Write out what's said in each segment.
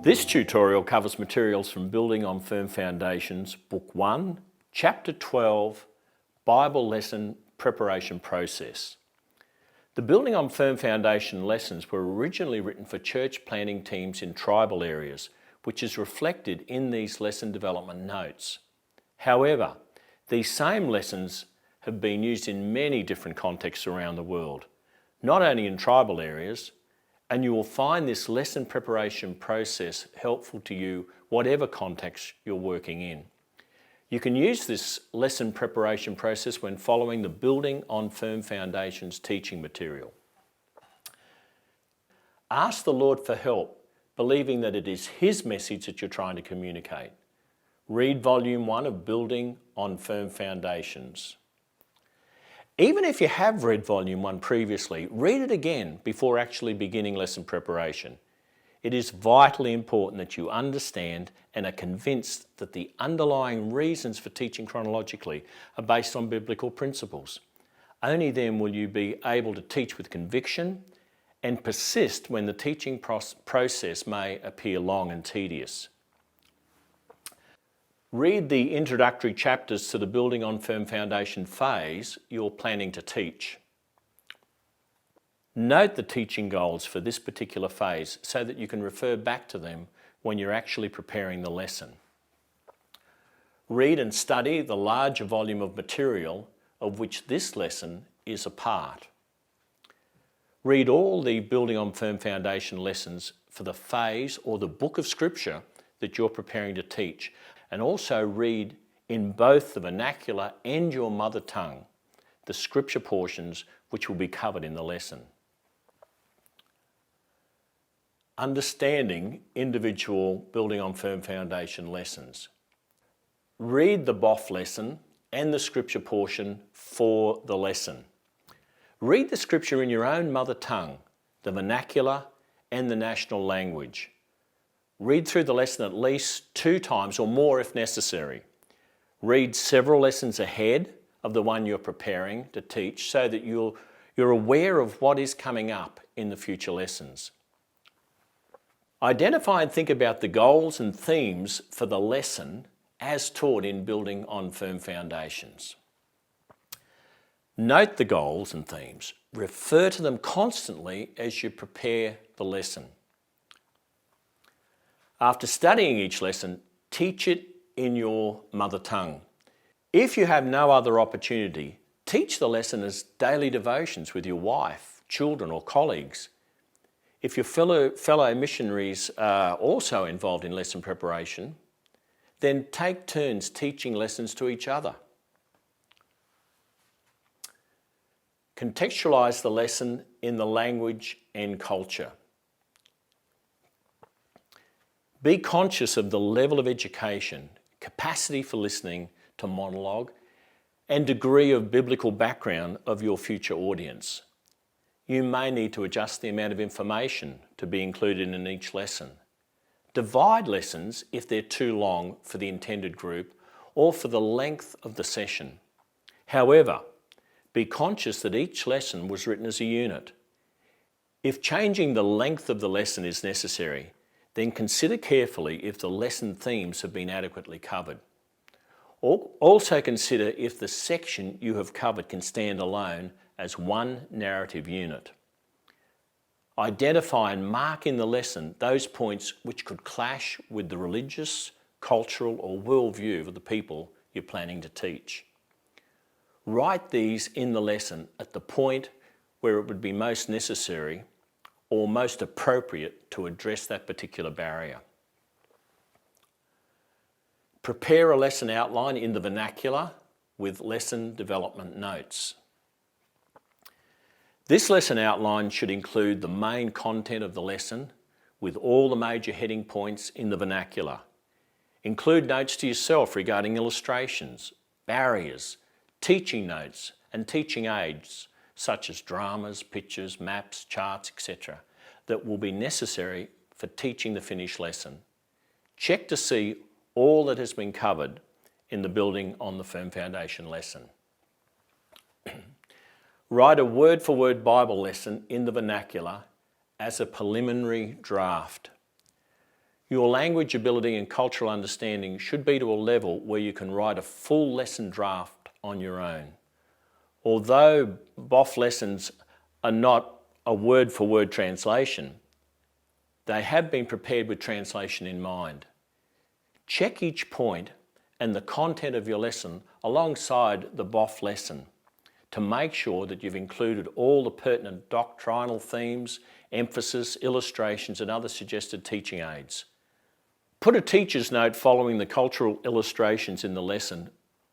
This tutorial covers materials from Building on Firm Foundations, Book 1, Chapter 12, Bible Lesson Preparation Process. The Building on Firm Foundation lessons were originally written for church planting teams in tribal areas, which is reflected in these lesson development notes. However, these same lessons have been used in many different contexts around the world, not only in tribal areas, and you will find this lesson preparation process helpful to you whatever context you're working in. You can use this lesson preparation process when following the Building on Firm Foundations teaching material. Ask the Lord for help, believing that it is His message that you're trying to communicate. Read Volume 1 of Building on Firm Foundations. Even if you have read Volume 1 previously, read it again before actually beginning lesson preparation. It is vitally important that you understand and are convinced that the underlying reasons for teaching chronologically are based on biblical principles. Only then will you be able to teach with conviction and persist when the teaching process may appear long and tedious. Read the introductory chapters to the Building on Firm Foundation phase you're planning to teach. Note the teaching goals for this particular phase so that you can refer back to them when you're actually preparing the lesson. Read and study the larger volume of material of which this lesson is a part. Read all the Building on Firm Foundation lessons for the phase or the book of Scripture that you're preparing to teach, and also read in both the vernacular and your mother tongue the Scripture portions which will be covered in the lesson. Understanding individual Building on Firm Foundation lessons. Read the BOF lesson and the Scripture portion for the lesson. Read the Scripture in your own mother tongue, the vernacular and the national language. Read through the lesson at least 2 times or more if necessary. Read several lessons ahead of the one you're preparing to teach so that you're aware of what is coming up in the future lessons. Identify and think about the goals and themes for the lesson as taught in Building on Firm Foundations. Note the goals and themes. Refer to them constantly as you prepare the lesson. After studying each lesson, teach it in your mother tongue. If you have no other opportunity, teach the lesson as daily devotions with your wife, children or colleagues. If your fellow missionaries are also involved in lesson preparation, then take turns teaching lessons to each other. Contextualize the lesson in the language and culture. Be conscious of the level of education, capacity for listening to monologue, and degree of biblical background of your future audience. You may need to adjust the amount of information to be included in each lesson. Divide lessons if they're too long for the intended group or for the length of the session. However, be conscious that each lesson was written as a unit. If changing the length of the lesson is necessary, then consider carefully if the lesson themes have been adequately covered. Also consider if the section you have covered can stand alone as one narrative unit. Identify and mark in the lesson those points which could clash with the religious, cultural or worldview of the people you're planning to teach. Write these in the lesson at the point where it would be most necessary or most appropriate to address that particular barrier. Prepare a lesson outline in the vernacular with lesson development notes. This lesson outline should include the main content of the lesson with all the major heading points in the vernacular. Include notes to yourself regarding illustrations, barriers, teaching notes and teaching aids such as dramas, pictures, maps, charts, etc. that will be necessary for teaching the finished lesson. Check to see all that has been covered in the Building on the Firm Foundation lesson. Write a word-for-word Bible lesson in the vernacular as a preliminary draft. Your language ability and cultural understanding should be to a level where you can write a full lesson draft on your own. Although BOF lessons are not a word-for-word translation, they have been prepared with translation in mind. Check each point and the content of your lesson alongside the BOF lesson to make sure that you've included all the pertinent doctrinal themes, emphasis, illustrations, and other suggested teaching aids. Put a teacher's note following the cultural illustrations in the lesson,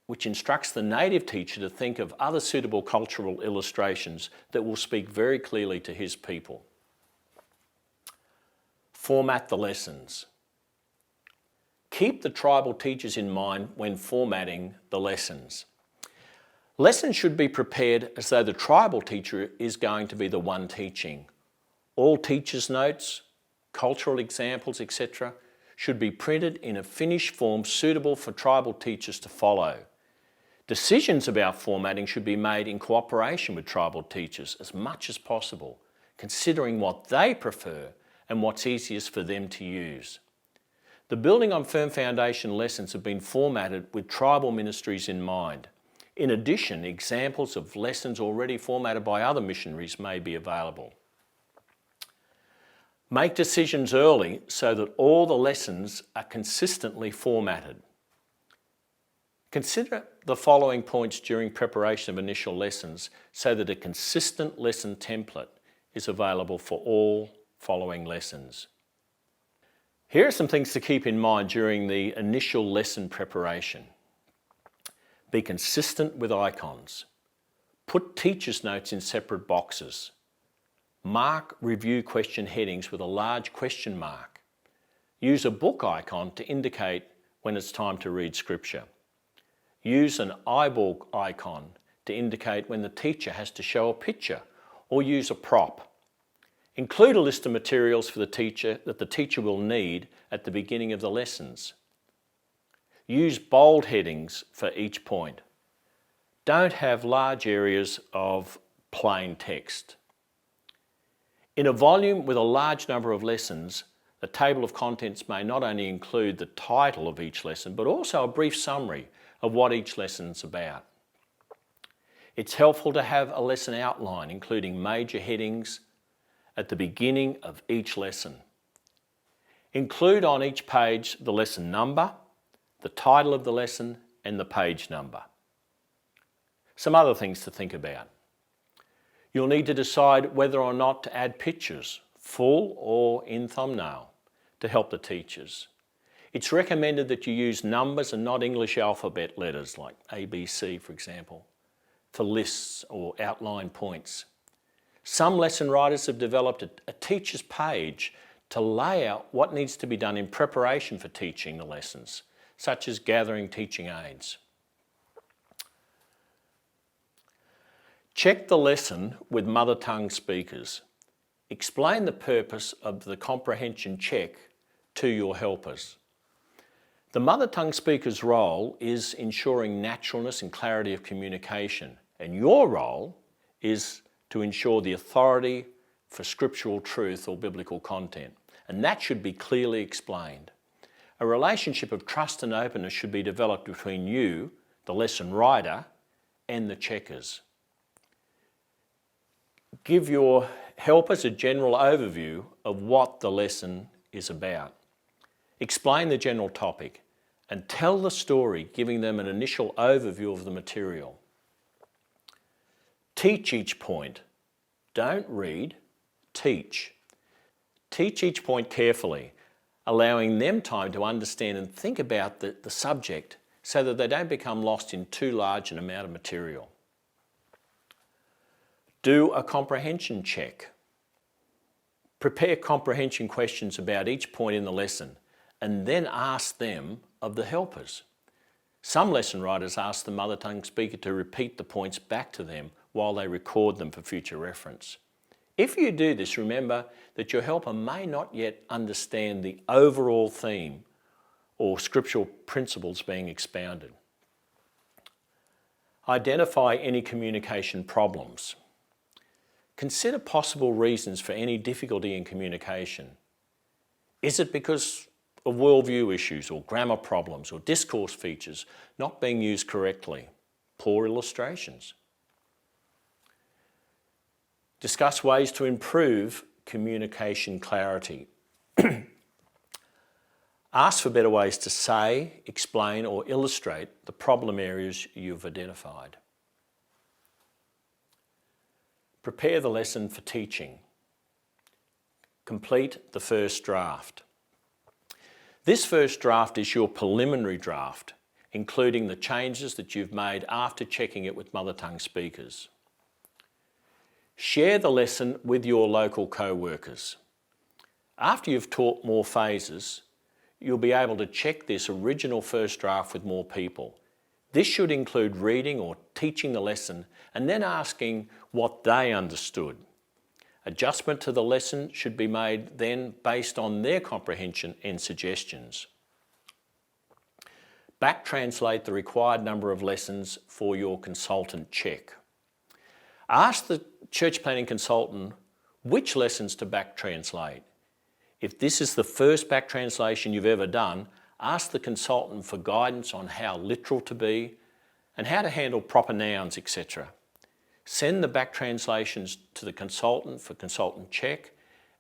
which instructs the native teacher to think of other suitable cultural illustrations that will speak very clearly to his people. Format the lessons. Keep the tribal teachers in mind when formatting the lessons. Lessons should be prepared as though the tribal teacher is going to be the one teaching. All teachers' notes, cultural examples, etc. should be printed in a finished form suitable for tribal teachers to follow. Decisions about formatting should be made in cooperation with tribal teachers as much as possible, considering what they prefer and what's easiest for them to use. The Building on Firm Foundation lessons have been formatted with tribal ministries in mind. In addition, examples of lessons already formatted by other missionaries may be available. Make decisions early so that all the lessons are consistently formatted. Consider the following points during preparation of initial lessons so that a consistent lesson template is available for all following lessons. Here are some things to keep in mind during the initial lesson preparation. Be consistent with icons. Put teacher's notes in separate boxes. Mark review question headings with a large question mark. Use a book icon to indicate when it's time to read scripture. Use an eyeball icon to indicate when the teacher has to show a picture, or use a prop. Include a list of materials for the teacher that the teacher will need at the beginning of the lessons. Use bold headings for each point. Don't have large areas of plain text. In a volume with a large number of lessons, the table of contents may not only include the title of each lesson, but also a brief summary of what each lesson's about. It's helpful to have a lesson outline, including major headings at the beginning of each lesson. Include on each page the lesson number, the title of the lesson, and the page number. Some other things to think about. You'll need to decide whether or not to add pictures, full or in thumbnail, to help the teachers. It's recommended that you use numbers and not English alphabet letters like ABC, for example, for lists or outline points. Some lesson writers have developed a teacher's page to lay out what needs to be done in preparation for teaching the lessons, such as gathering teaching aids. Check the lesson with mother tongue speakers. Explain the purpose of the comprehension check to your helpers. The mother tongue speaker's role is ensuring naturalness and clarity of communication, and your role is to ensure the authority for scriptural truth or biblical content, and that should be clearly explained. A relationship of trust and openness should be developed between you, the lesson writer, and the checkers. Give your helpers a general overview of what the lesson is about. Explain the general topic and tell the story, giving them an initial overview of the material. Teach each point. Don't read, teach. Teach each point carefully, allowing them time to understand and think about the subject so that they don't become lost in too large an amount of material. Do a comprehension check. Prepare comprehension questions about each point in the lesson and then ask them of the helpers. Some lesson writers ask the mother tongue speaker to repeat the points back to them while they record them for future reference. If you do this, remember that your helper may not yet understand the overall theme or scriptural principles being expounded. Identify any communication problems. Consider possible reasons for any difficulty in communication. Is it because of worldview issues or grammar problems or discourse features not being used correctly, poor illustrations. Discuss ways to improve communication clarity. Ask for better ways to say, explain, or illustrate the problem areas you've identified. Prepare the lesson for teaching. Complete the first draft. This first draft is your preliminary draft, including the changes that you've made after checking it with mother tongue speakers. Share the lesson with your local co-workers. After you've taught more phases, you'll be able to check this original first draft with more people. This should include reading or teaching the lesson and then asking what they understood. Adjustment to the lesson should be made then based on their comprehension and suggestions. Back translate the required number of lessons for your consultant check. Ask the church planning consultant which lessons to back translate. If this is the first back translation you've ever done, ask the consultant for guidance on how literal to be and how to handle proper nouns, etc. Send the back translations to the consultant for consultant check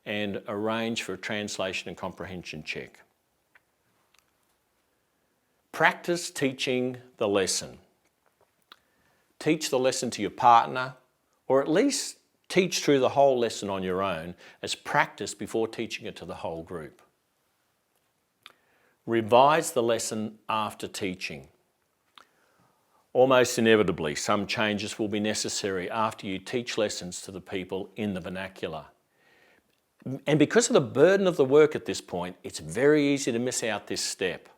and arrange for a translation and comprehension check. Practice teaching the lesson. Teach the lesson to your partner, or at least teach through the whole lesson on your own as practice before teaching it to the whole group. Revise the lesson after teaching. Almost inevitably, some changes will be necessary after you teach lessons to the people in the vernacular. And because of the burden of the work at this point, it's very easy to miss out this step.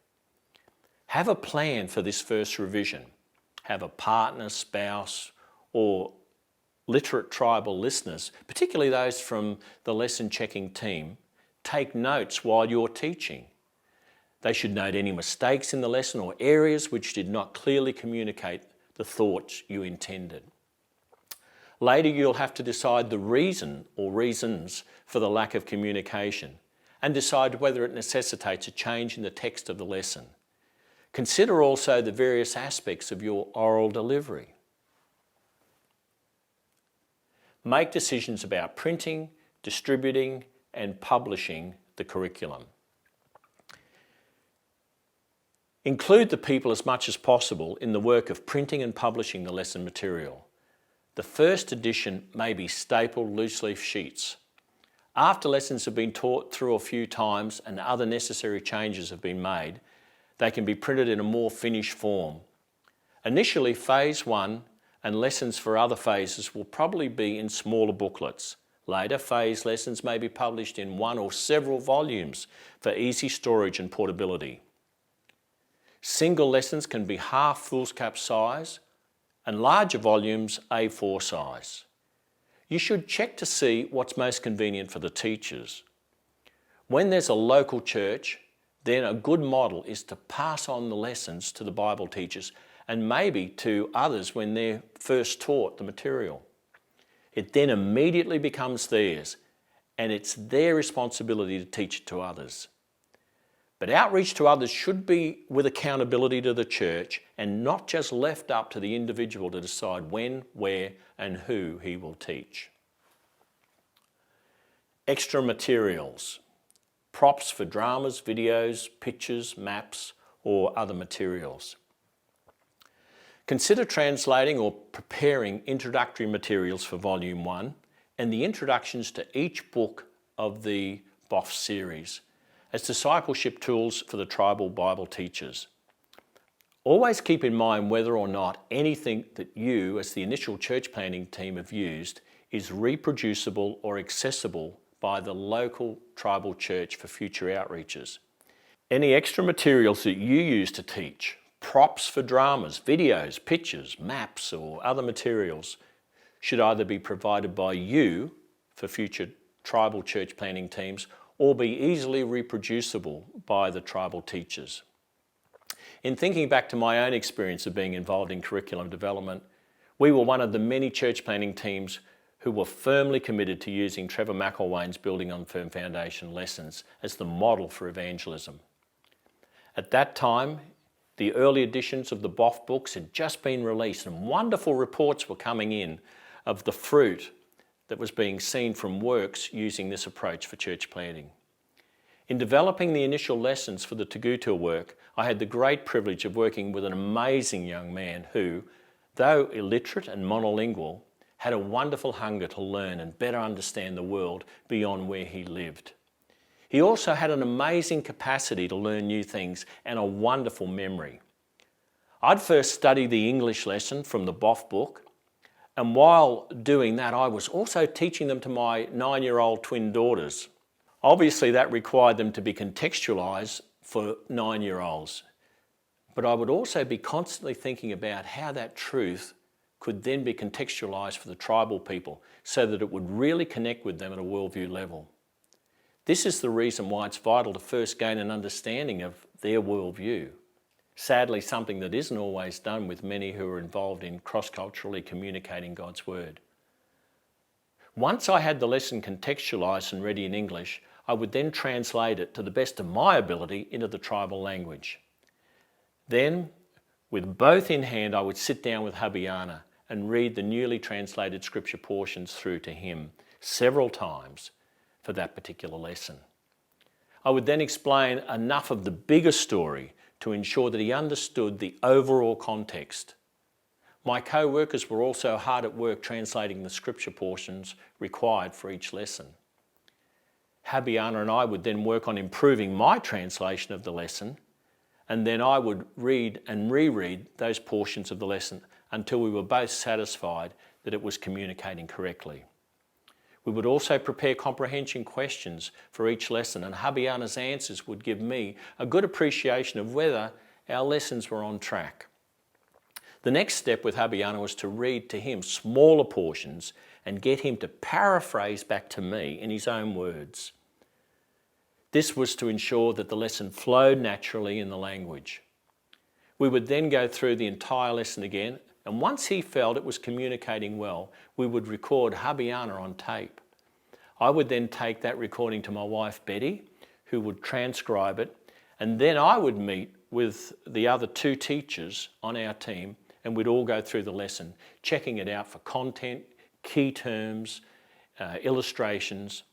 Have a plan for this first revision. Have a partner, spouse, or literate tribal listeners, particularly those from the lesson checking team, take notes while you're teaching. They should note any mistakes in the lesson or areas which did not clearly communicate the thoughts you intended. Later, you'll have to decide the reason or reasons for the lack of communication and decide whether it necessitates a change in the text of the lesson. Consider also the various aspects of your oral delivery. Make decisions about printing, distributing, and publishing the curriculum. Include the people as much as possible in the work of printing and publishing the lesson material. The first edition may be stapled loose leaf sheets. After lessons have been taught through a few times and other necessary changes have been made, they can be printed in a more finished form. Initially, phase 1 and lessons for other phases will probably be in smaller booklets. Later, phase lessons may be published in one or several volumes for easy storage and portability. Single lessons can be half foolscap size and larger volumes A4 size. You should check to see what's most convenient for the teachers. When there's a local church, then a good model is to pass on the lessons to the Bible teachers and maybe to others when they're first taught the material. It then immediately becomes theirs, and it's their responsibility to teach it to others. But outreach to others should be with accountability to the church and not just left up to the individual to decide when, where, and who he will teach. Extra materials. Props for dramas, videos, pictures, maps, or other materials. Consider translating or preparing introductory materials for Volume 1 and the introductions to each book of the BOF series as discipleship tools for the tribal Bible teachers. Always keep in mind whether or not anything that you, as the initial church planning team, have used is reproducible or accessible by the local tribal church for future outreaches. Any extra materials that you use to teach, props for dramas, videos, pictures, maps, or other materials should either be provided by you for future tribal church planning teams or be easily reproducible by the tribal teachers. In thinking back to my own experience of being involved in curriculum development, we were one of the many church planning teams who were firmly committed to using Trevor McElwain's Building on Firm Foundation lessons as the model for evangelism. At that time, the early editions of the BOF books had just been released and wonderful reports were coming in of the fruit that was being seen from works using this approach for church planting. In developing the initial lessons for the Tagutul work, I had the great privilege of working with an amazing young man who, though illiterate and monolingual, had a wonderful hunger to learn and better understand the world beyond where he lived. He also had an amazing capacity to learn new things and a wonderful memory. I'd first studied the English lesson from the BOF book, and while doing that, I was also teaching them to my 9-year-old twin daughters. Obviously, that required them to be contextualised for 9-year-olds, but I would also be constantly thinking about how that truth could then be contextualised for the tribal people so that it would really connect with them at a worldview level. This is the reason why it's vital to first gain an understanding of their worldview. Sadly, something that isn't always done with many who are involved in cross-culturally communicating God's Word. Once I had the lesson contextualised and ready in English, I would then translate it to the best of my ability into the tribal language. Then, with both in hand, I would sit down with Habiana and read the newly translated scripture portions through to him several times for that particular lesson. I would then explain enough of the bigger story to ensure that he understood the overall context. My co-workers were also hard at work translating the scripture portions required for each lesson. Habiana and I would then work on improving my translation of the lesson, and then I would read and reread those portions of the lesson until we were both satisfied that it was communicating correctly. We would also prepare comprehension questions for each lesson, and Habiana's answers would give me a good appreciation of whether our lessons were on track. The next step with Habiana was to read to him smaller portions and get him to paraphrase back to me in his own words. This was to ensure that the lesson flowed naturally in the language. We would then go through the entire lesson again, and once he felt it was communicating well, we would record Habiana on tape. I would then take that recording to my wife Betty, who would transcribe it, and then I would meet with the other 2 teachers on our team, and we'd all go through the lesson, checking it out for content, key terms, illustrations,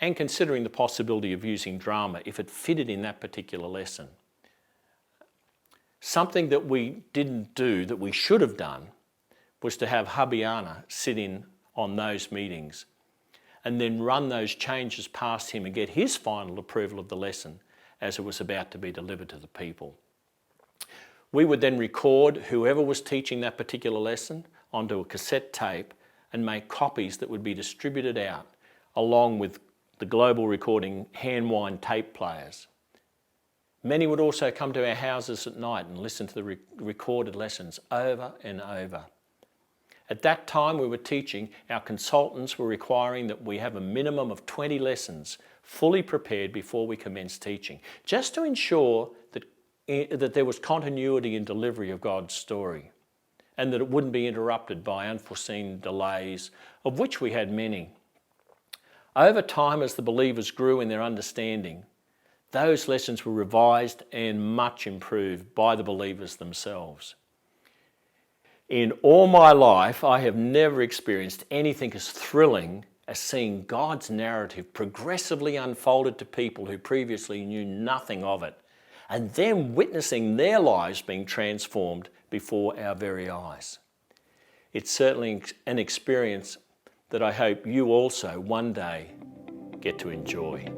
and considering the possibility of using drama if it fitted in that particular lesson. Something that we didn't do that we should have done was to have Habiana sit in on those meetings and then run those changes past him and get his final approval of the lesson as it was about to be delivered to the people. We would then record whoever was teaching that particular lesson onto a cassette tape and make copies that would be distributed out along with the global recording hand-wind tape players. Many would also come to our houses at night and listen to the recorded lessons over and over. At that time we were teaching, our consultants were requiring that we have a minimum of 20 lessons fully prepared before we commenced teaching, just to ensure that there was continuity in delivery of God's story and that it wouldn't be interrupted by unforeseen delays, of which we had many. Over time, as the believers grew in their understanding, those lessons were revised and much improved by the believers themselves. In all my life, I have never experienced anything as thrilling as seeing God's narrative progressively unfolded to people who previously knew nothing of it, and then witnessing their lives being transformed before our very eyes. It's certainly an experience that I hope you also one day get to enjoy.